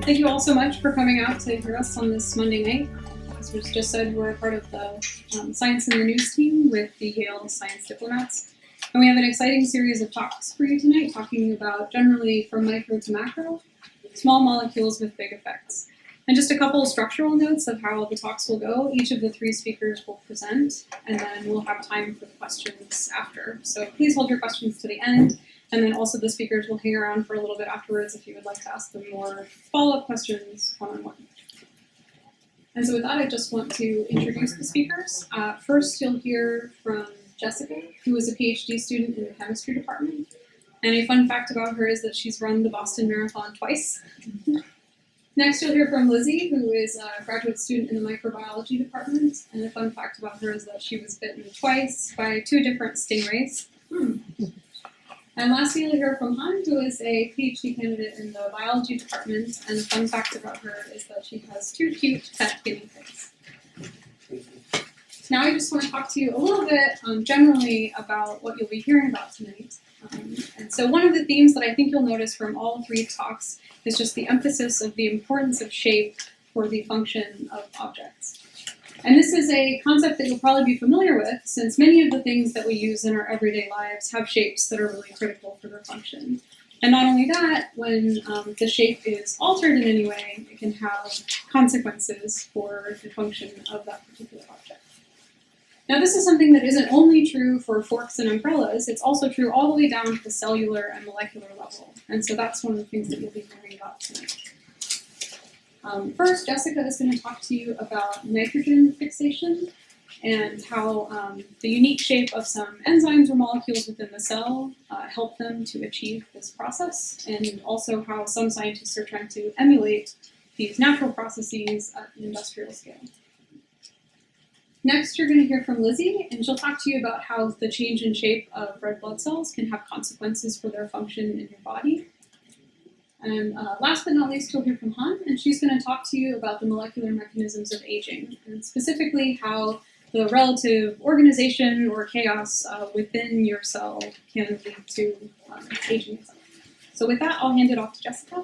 Thank you all so much for coming out to hear us on this Monday night. As was just said, we're a part of the Science in the News team with the Yale Science Diplomats. And we have an exciting series of talks for you tonight, talking about generally from micro to macro, small molecules with big effects. And just a couple of structural notes of how the talks will go. Each of the three speakers will present, and then we'll have time for the questions after. So please hold your questions to the end. And then also the speakers will hang around for a little bit afterwards if you would like to ask them more follow-up questions one-on-one. And so with that, I just want to introduce the speakers. First, you'll hear from Jessica, who is a PhD student in the chemistry department. And a fun fact about her is that she's run the Boston Marathon twice. Next, you'll hear from Lizzie, who is a graduate student in the microbiology department. And a fun fact about her is that she was bitten twice by 2 different stingrays. And lastly, you'll hear from Han, who is a PhD candidate in the biology department. And a fun fact about her is that she has 2 cute pet guinea pigs. Now I just want to talk to you a little bit generally about what you'll be hearing about tonight. And so one of the themes that I think you'll notice from all 3 talks is just the emphasis of the importance of shape for the function of objects. And this is a concept that you'll probably be familiar with, since many of the things that we use in our everyday lives have shapes that are really critical for their function. And not only that, when the shape is altered in any way, it can have consequences for the function of that particular object. Now, this is something that isn't only true for forks and umbrellas, it's also true all the way down to the cellular and molecular level. And so that's one of the things that you'll be hearing about tonight. First, Jessica is going to talk to you about nitrogen fixation and how the unique shape of some enzymes or molecules within the cell help them to achieve this process, and also how some scientists are trying to emulate these natural processes at an industrial scale. Next, you're going to hear from Lizzie, and she'll talk to you about how the change in shape of red blood cells can have consequences for their function in your body. And last but not least, you'll hear from Han, and she's going to talk to you about the molecular mechanisms of aging, and specifically how the relative organization or chaos within your cell can lead to aging itself. So with that, I'll hand it off to Jessica.